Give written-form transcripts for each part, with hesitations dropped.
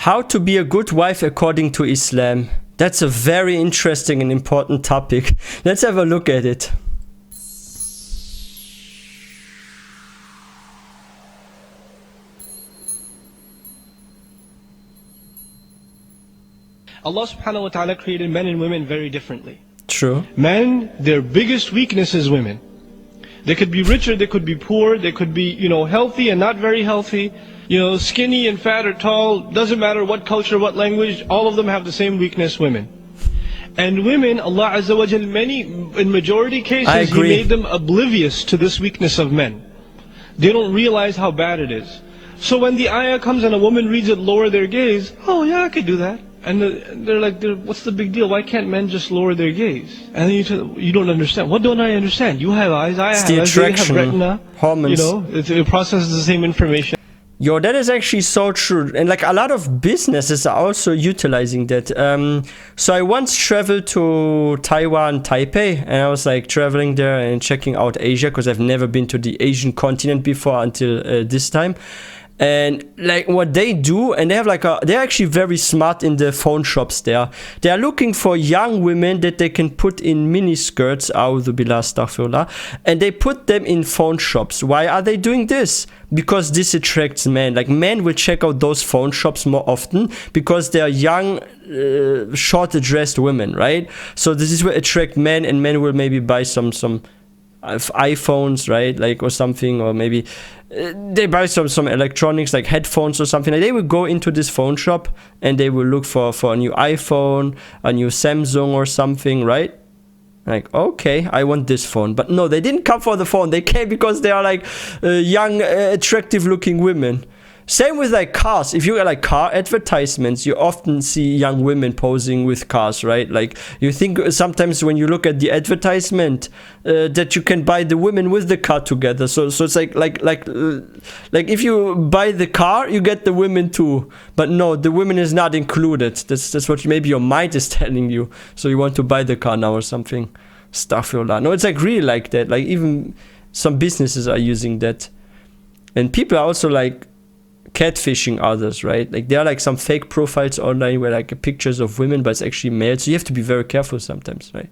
How to be a good wife according to Islam. That's a very interesting and important topic. Let's have a look at it. Allah subhanahu wa ta'ala created men and women very differently. True. Men, their biggest weakness is women. They could be rich or they could be poor, they could be, healthy and not very healthy, skinny and fat or tall, doesn't matter what culture, what language, all of them have the same weakness, women. And women, Allah Azza wa Jal, in majority cases, He made them oblivious to this weakness of men. They don't realize how bad it is. So when the ayah comes and a woman reads it, lower their gaze, oh yeah, I could do that. And they're like, what's the big deal? Why can't men just lower their gaze? And then you don't understand. What don't I understand? You have eyes, I have eyes, they have retina. Hormones. It processes the same information. Yo, that is actually so true. And like a lot of businesses are also utilizing that. So I once traveled to Taiwan, Taipei, and I was like traveling there and checking out Asia because I've never been to the Asian continent before until this time. And like what they do, and they have they're actually very smart in the phone shops there. They are looking for young women that they can put in mini skirts, a'udhu billah, astaghfirullah, and they put them in phone shops. Why are they doing this? Because this attracts men. Like men will check out those phone shops more often because they are young, short-dressed women, right? So this is what attract men, and men will maybe buy some iPhones, right, or something, or maybe they buy some electronics like headphones or something. Like they will go into this phone shop and they will look for a new iPhone, a new Samsung or something, right? Like, okay, I want this phone. But no, they didn't come for the phone. They came because they are young, attractive looking women. Same with cars. If you get car advertisements, you often see young women posing with cars, right? Like you think sometimes when you look at the advertisement that you can buy the women with the car together. So it's like if you buy the car, you get the women too. But no, the women is not included. That's what maybe your mind is telling you. So you want to buy the car now or something. Astaghfirullah. No, it's really like that. Like even some businesses are using that, and people are also catfishing others, right? Like there are some fake profiles online where pictures of women, but it's actually male. So you have to be very careful sometimes, right?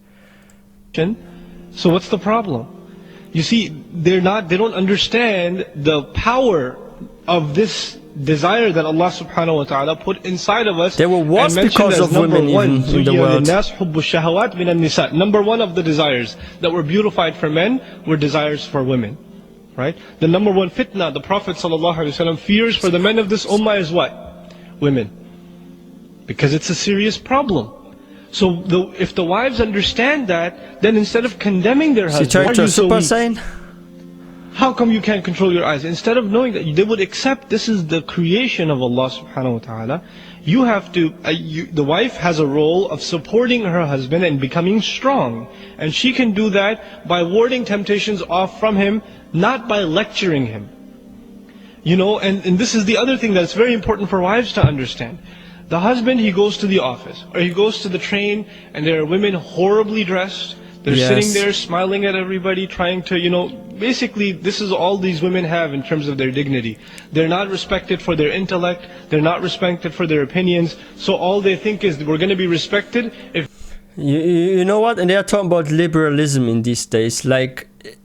So what's the problem? You see, they don't understand the power of this desire that Allah subhanahu wa ta'ala put inside of us. There were wars because of women even in the world. Number one of the desires that were beautified for men were desires for women. Right? The number one fitna the Prophet ﷺ fears for the men of this ummah is what? Women. Because it's a serious problem. So if the wives understand that, then instead of condemning their husbands, how come you can't control your eyes? Instead of knowing that they would accept this is the creation of Allah subhanahu wa ta'ala, you have to, the wife has a role of supporting her husband and becoming strong. And she can do that by warding temptations off from him, not by lecturing him. And this is the other thing that's very important for wives to understand. The husband, he goes to the office, or he goes to the train, and there are women horribly dressed. They're sitting there smiling at everybody, trying to, basically this is all these women have in terms of their dignity. They're not respected for their intellect, they're not respected for their opinions, so all they think is we're going to be respected if... You know what? And they are talking about liberalism in these days.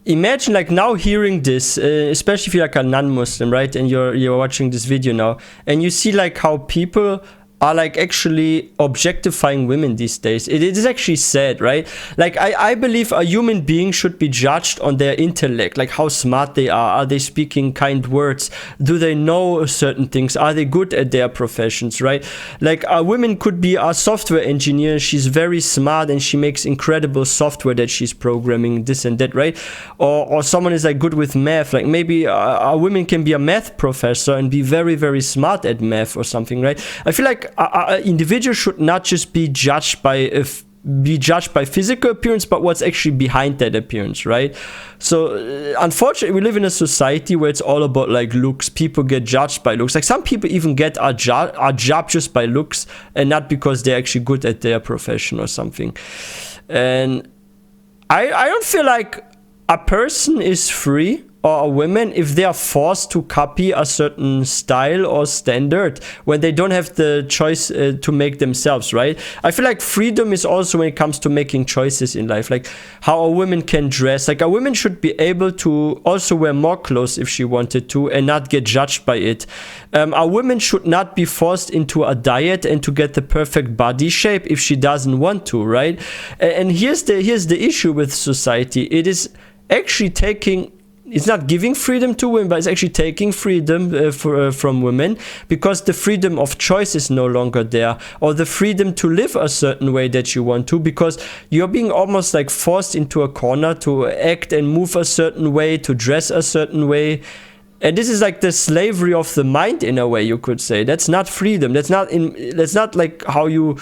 Imagine now hearing this, especially if you're a non-Muslim, right? And you're watching this video now, and you see how people are actually objectifying women these days. It is actually sad, right? I believe a human being should be judged on their intellect, how smart they are they speaking kind words, do they know certain things, are they good at their professions, right? A woman could be a software engineer, she's very smart and she makes incredible software that she's programming, this and that, right? Or someone is good with math, maybe a woman can be a math professor and be very, very smart at math or something, right? I feel an individual should not just be judged by physical appearance, but what's actually behind that appearance, right? So unfortunately, we live in a society where it's all about looks. People get judged by looks. Some people even get a job just by looks and not because they're actually good at their profession or something. And I don't feel like a person is free or women if they are forced to copy a certain style or standard when they don't have the choice to make themselves, right? I feel like freedom is also when it comes to making choices in life, like how a woman can dress. Like a woman should be able to also wear more clothes if she wanted to and not get judged by it. A woman should not be forced into a diet and to get the perfect body shape if she doesn't want to, right? And here's the issue with society. It is actually it's not giving freedom to women, but it's actually taking freedom from women, because the freedom of choice is no longer there, or the freedom to live a certain way that you want to, because you're being almost like forced into a corner to act and move a certain way, to dress a certain way. And this is like the slavery of the mind in a way, you could say. That's not freedom. That's not like how you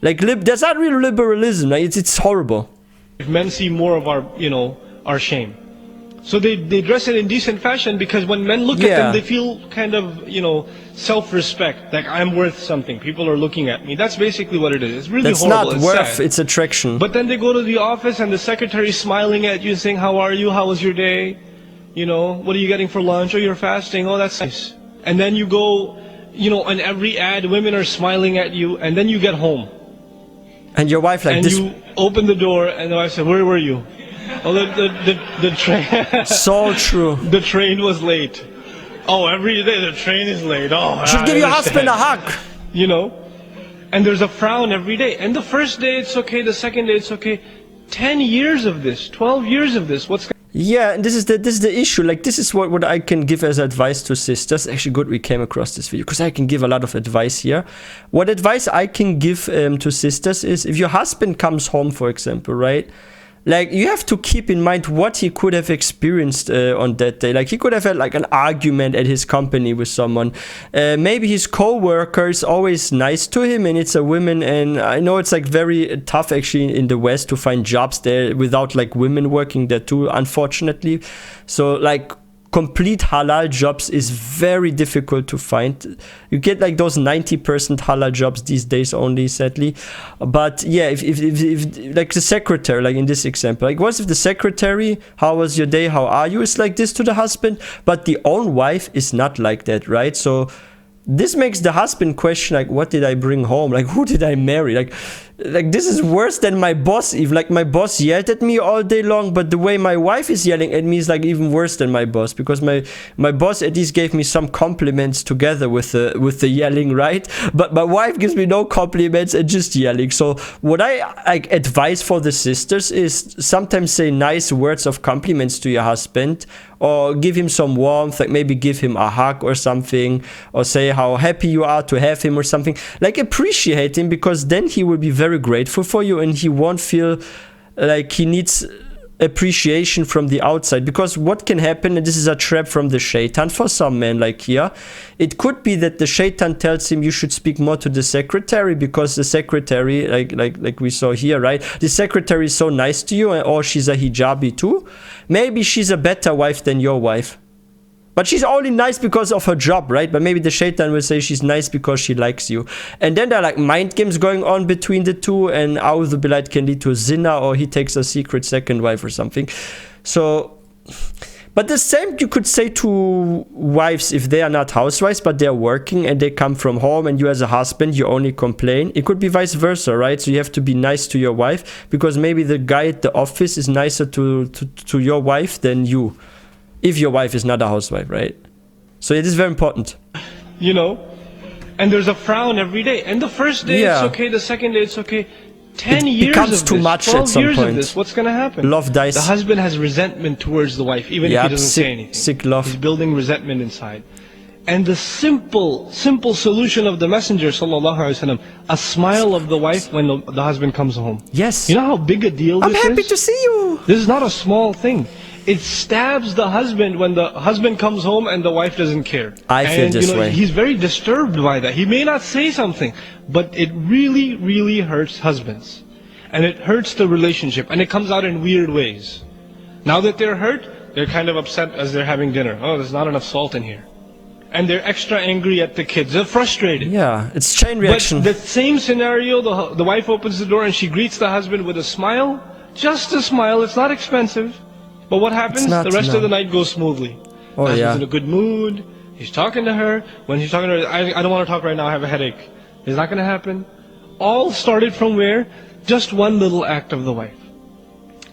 like that's not real liberalism. Like it's horrible. If men see more of our shame. So they dress it in decent fashion, because when men look at them, they feel kind of, self-respect. Like, I'm worth something. People are looking at me. That's basically what it is. It's really horrible. That's not worth, it's attraction. But then they go to the office and the secretary is smiling at you saying, how are you? How was your day? What are you getting for lunch? Oh, you're fasting. Oh, that's nice. And then you go, on every ad, women are smiling at you, and then you get home. And your wife like and this. And you open the door, and the wife said, where were you? Oh, the train. So true. The train was late. Oh, every day the train is late. Oh, you should give your husband a hug. And there's a frown every day. And the first day it's okay, the second day it's okay. 10 years of this, 12 years of this. Yeah, and this is the issue. Like, this is what I can give as advice to sisters. Actually, good we came across this video, because I can give a lot of advice here. What advice I can give to sisters is, if your husband comes home, for example, right? Like, you have to keep in mind what he could have experienced on that day. Like, he could have had like an argument at his company with someone. Maybe his co-worker is always nice to him, and it's a woman. And I know it's like very tough actually in the West to find jobs there without like women working there too, unfortunately. So like, complete halal jobs is very difficult to find. You get like those 90% halal jobs these days only, sadly. But yeah, if like the secretary, like in this example, like what if the secretary, how was your day, how are you, is like this to the husband, but the own wife is not like that, right? So this makes the husband question, like, what did I bring home? Like, who did I marry? Like this is worse than my boss. If like my boss yelled at me all day long, but the way my wife is yelling at me is like even worse than my boss, because my boss at least gave me some compliments together with the yelling, right? But my wife gives me no compliments and just yelling. So what I like advise for the sisters is sometimes say nice words of compliments to your husband, or give him some warmth, like maybe give him a hug or something, or say how happy you are to have him or something. Like, appreciate him, because then he will be very grateful for you, and he won't feel like he needs appreciation from the outside. Because what can happen, and this is a trap from the shaitan for some men, like here, it could be that the shaitan tells him you should speak more to the secretary, because the secretary, like we saw here, right, the secretary is so nice to you, or she's a hijabi too. Maybe she's a better wife than your wife, but she's only nice because of her job, right? But maybe the shaitan will say she's nice because she likes you. And then there are like mind games going on between the two, and A'udhu Billah can lead to zina, or he takes a secret second wife or something. So, but the same you could say to wives if they are not housewives, but they're working and they come from home, and you as a husband, you only complain. It could be vice versa, right? So you have to be nice to your wife, because maybe the guy at the office is nicer to your wife than you, if your wife is not a housewife, right? So it is very important. And there's a frown every day. And the first day it's okay, the second day it's okay. 10 years becomes of too this, much 12 at some years point. of this, what's going to happen? Love dies. The husband has resentment towards the wife, even if he doesn't say anything. Sick love. He's building resentment inside. And the simple solution of the Messenger, sallallahu alaihi wasallam, a smile of the wife when the husband comes home. Yes. You know how big a deal this is? I'm happy to see you. This is not a small thing. It stabs the husband when the husband comes home and the wife doesn't care. I feel this way. He's very disturbed by that. He may not say something, but it really, really hurts husbands. And it hurts the relationship, and it comes out in weird ways. Now that they're hurt, they're kind of upset as they're having dinner. Oh, there's not enough salt in here. And they're extra angry at the kids. They're frustrated. Yeah, it's chain reaction. But the same scenario, the wife opens the door and she greets the husband with a smile. Just a smile, it's not expensive. But what happens? not, The rest no. of the night goes smoothly. Oh, Husband's yeah. in a good mood. He's talking to her. When he's talking to her, I don't want to talk right now, I have a headache. Is that going to happen? All started from where? Just one little act of the wife.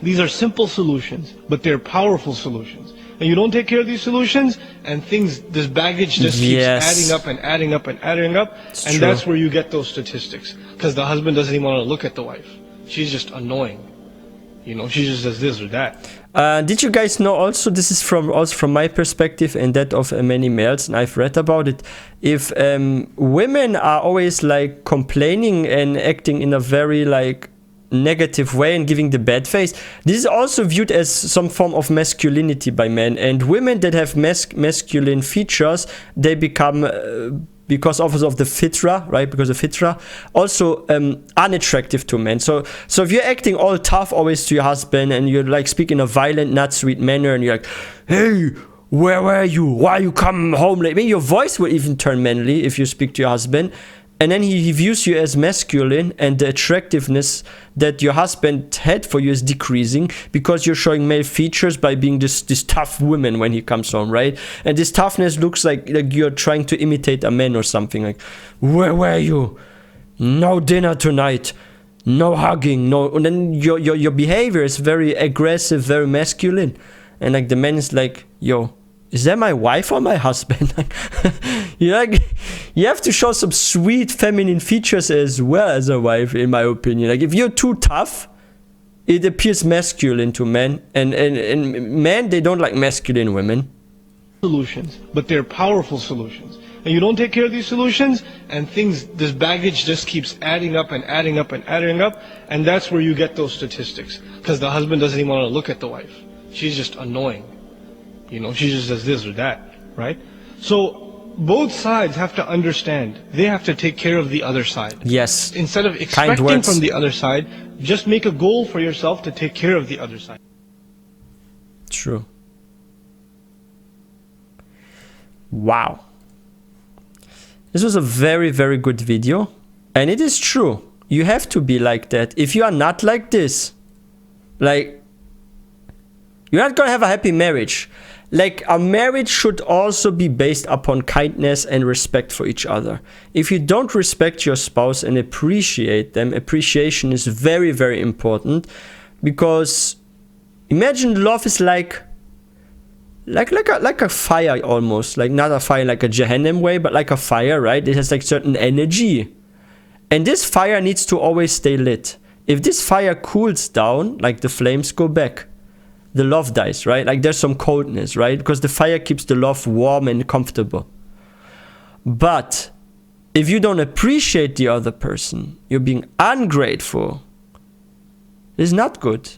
These are simple solutions, but they're powerful solutions. And you don't take care of these solutions, and this baggage just keeps adding up and adding up and adding up. And true. that's where you get those statistics. Because the husband doesn't even want to look at the wife. She's just annoying. You know, she just does this or that. Did you guys know also, this is also from my perspective and that of many males, and I've read about it, if women are always like complaining and acting in a very like negative way and giving the bad face, this is also viewed as some form of masculinity by men, and women that have masculine features, they become because of the fitra, right? Because of fitra, also unattractive to men. So if you're acting all tough always to your husband, and you like speak in a violent, not sweet manner, and you're like, hey, where were you? Why you come home late? Maybe your voice will even turn manly if you speak to your husband. And then he views you as masculine, and the attractiveness that your husband had for you is decreasing because you're showing male features by being this tough woman when he comes home, right? And this toughness looks like you're trying to imitate a man or something. Like, where were you? No dinner tonight. No hugging. No. And then your behavior is very aggressive, very masculine, and like the man is like, yo, is that my wife or my husband? You have to show some sweet feminine features as well as a wife, in my opinion. Like if you're too tough, it appears masculine to men, and men, they don't like masculine women. Solutions, but they're powerful solutions. And you don't take care of these solutions, and this baggage just keeps adding up and adding up and adding up, and that's where you get those statistics. Because the husband doesn't even want to look at the wife. She's just annoying. You know, she just does this or that, right? So both sides have to understand. They have to take care of the other side. Yes. Instead of expecting from the other side, just make a goal for yourself to take care of the other side. True. Wow. This was a very, very good video. And it is true. You have to be like that. If you are not like this, like, you're not gonna have a happy marriage. Like, a marriage should also be based upon kindness and respect for each other. If you don't respect your spouse and appreciate them, appreciation is very, very important. Because imagine love is like a fire almost. Like, not a fire like a Jahannam way, but like a fire, right? It has like certain energy. And this fire needs to always stay lit. If this fire cools down, like the flames go back, the love dies, right? Like there's some coldness, right? Because the fire keeps the love warm and comfortable. But if you don't appreciate the other person, you're being ungrateful, it's not good.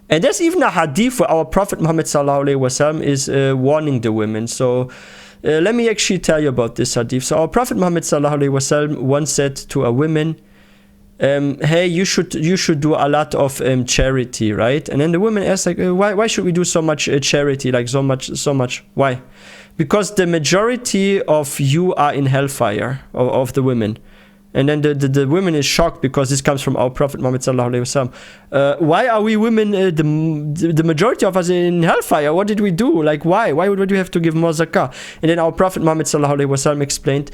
And there's even a hadith where our Prophet Muhammad sallallahu alaihi wasallam is warning the women. So let me actually tell you about this hadith. So our Prophet Muhammad sallallahu alaihi wasallam once said to a woman, hey, you should do a lot of charity, right? And then the woman asked, like, why should we do so much charity, like so much? Why? Because the majority of you are in hellfire, of the women. And then the woman is shocked because this comes from our Prophet Muhammad sallallahu alaihi wasallam. Why are we women, the majority of us in hellfire? What did we do? Like, why? Why would we have to give more zakah? And then our Prophet Muhammad sallallahu alaihi wasallam explained,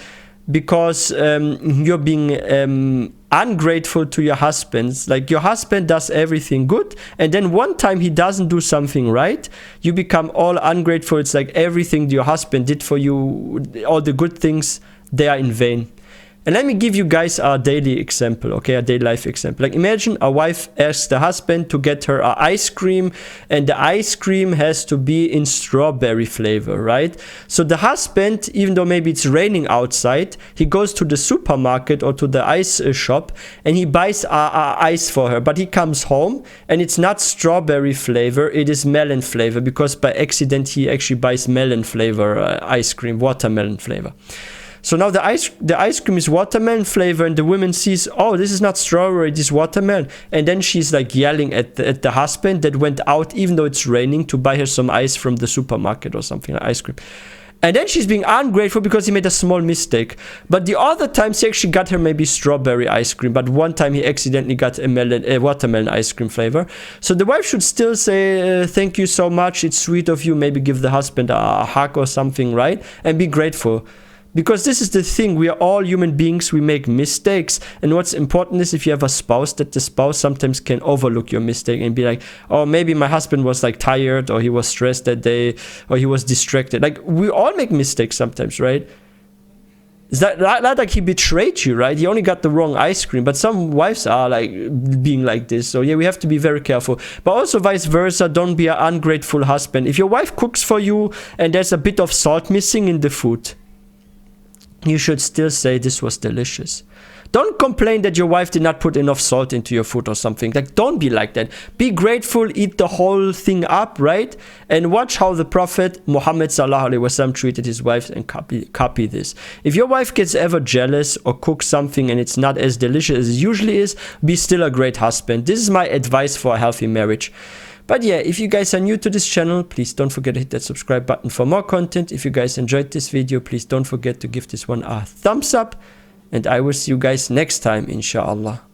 because you're being ungrateful to your husbands. Like, your husband does everything good, and then one time he doesn't do something right, you become all ungrateful. It's like everything your husband did for you, all the good things, they are in vain. And let me give you guys a daily example, okay, a daily life example. Like, imagine a wife asks the husband to get her ice cream, and the ice cream has to be in strawberry flavor, right? So the husband, even though maybe it's raining outside, he goes to the supermarket or to the ice shop, and he buys ice for her. But he comes home, and it's not strawberry flavor, it is melon flavor, because by accident he actually buys melon flavor ice cream, watermelon flavor. So now the ice cream is watermelon flavor, and the woman sees, oh, this is not strawberry, this is watermelon. And then she's like yelling at the husband that went out, even though it's raining, to buy her some ice from the supermarket or something, like ice cream. And then she's being ungrateful because he made a small mistake. But the other times he actually got her maybe strawberry ice cream. But one time he accidentally got a watermelon ice cream flavor. So the wife should still say, thank you so much. It's sweet of you. Maybe give the husband a hug or something, right? And be grateful. Because this is the thing, we are all human beings, we make mistakes. And what's important is if you have a spouse, that the spouse sometimes can overlook your mistake and be like, oh, maybe my husband was like tired, or he was stressed that day, or he was distracted. Like, we all make mistakes sometimes, right? Is that not like he betrayed you, right? He only got the wrong ice cream. But some wives are like being like this. So yeah, we have to be very careful. But also vice versa, don't be an ungrateful husband. If your wife cooks for you and there's a bit of salt missing in the food, you should still say this was delicious. Don't complain that your wife did not put enough salt into your food or something. Like, don't be like that. Be grateful, eat the whole thing up, right? And watch how the Prophet Muhammad sallallahu alaihi wasallam treated his wives and copy this. If your wife gets ever jealous or cooks something and it's not as delicious as it usually is, be still a great husband. This is my advice for a healthy marriage. But yeah, if you guys are new to this channel, please don't forget to hit that subscribe button for more content. If you guys enjoyed this video, please don't forget to give this one a thumbs up. And I will see you guys next time, inshallah.